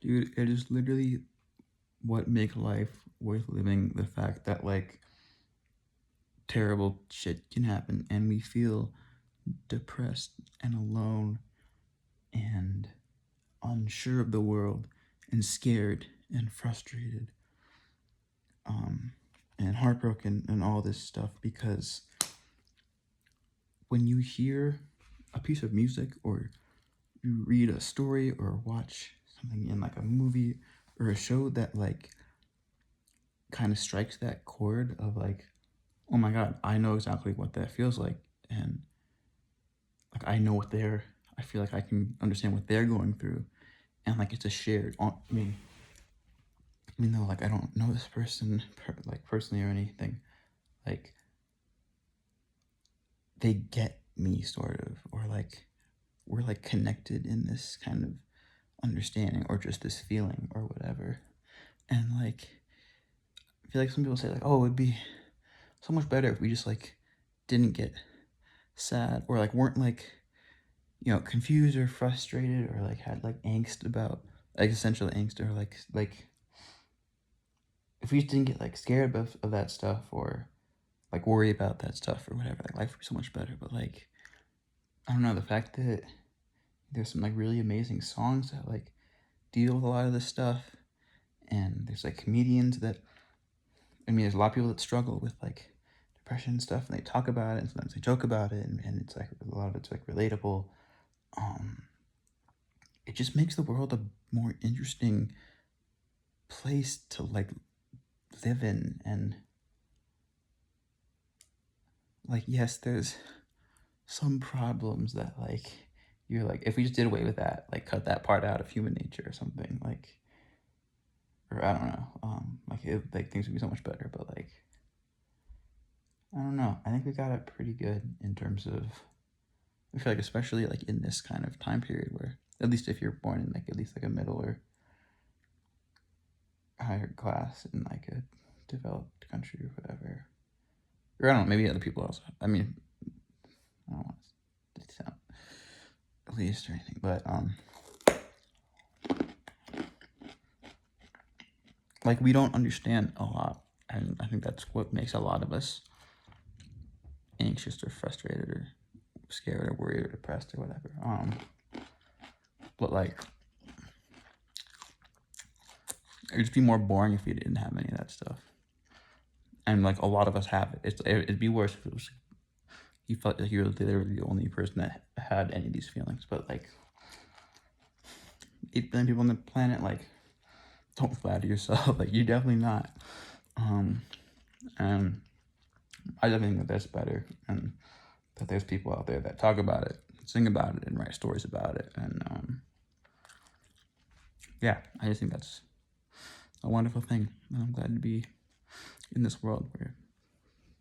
Dude, it is literally what make life worth living. The fact that like terrible shit can happen and we feel depressed and alone and unsure of the world and scared and frustrated um and heartbroken and all this stuff, because when you hear a piece of music or you read a story or watch something in like a movie or a show that like kind of strikes that chord of like, oh my god, I know exactly what that feels like, and like I know what they're, I feel like I can understand what they're going through, and like it's a shared I mean, even though like I don't know this person like personally or anything, like they get me sort of, or like we're like connected in this kind of understanding or just this feeling or whatever. And like I feel like some people say like, oh, it'd be so much better if we just like didn't get sad or like weren't like, you know, confused or frustrated or like had like angst about existential angst, or like if we just didn't get like scared of that stuff or like worry about that stuff or whatever, like life would be so much better. But like I don't know, the fact that there's some like really amazing songs that like deal with a lot of this stuff, and there's like comedians that, I mean, there's a lot of people that struggle with like depression and stuff, and they talk about it, and sometimes they joke about it, and it's like a lot of it's like relatable. Um, it just makes the world a more interesting place to like live in, and like yes, there's some problems that like you're like, if we just did away with that, like cut that part out of human nature or something, like, or I don't know, like like things would be so much better. But like I don't know, I think we got it pretty good in terms of, I feel like especially like in this kind of time period where, at least if you're born in like at least like a middle or higher class in like a developed country or whatever, or I don't know, maybe other people also. I mean, I don't want to sound elitist or anything, but like we don't understand a lot, and I think that's what makes a lot of us anxious or frustrated or scared or worried or depressed or whatever. But like it'd just be more boring if we didn't have any of that stuff. And like a lot of us have it. It'd be worse if it was you felt like you were literally the only person that had any of these feelings. But like 8 billion people on the planet, like don't flatter yourself. Like you're definitely not. And I definitely think that that's better, and that there's people out there that talk about it, sing about it, and write stories about it. And yeah, I just think that's a wonderful thing, and I'm glad to be in this world where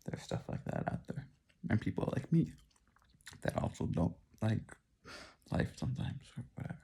there's stuff like that out there, and people like me that also don't like life sometimes or whatever.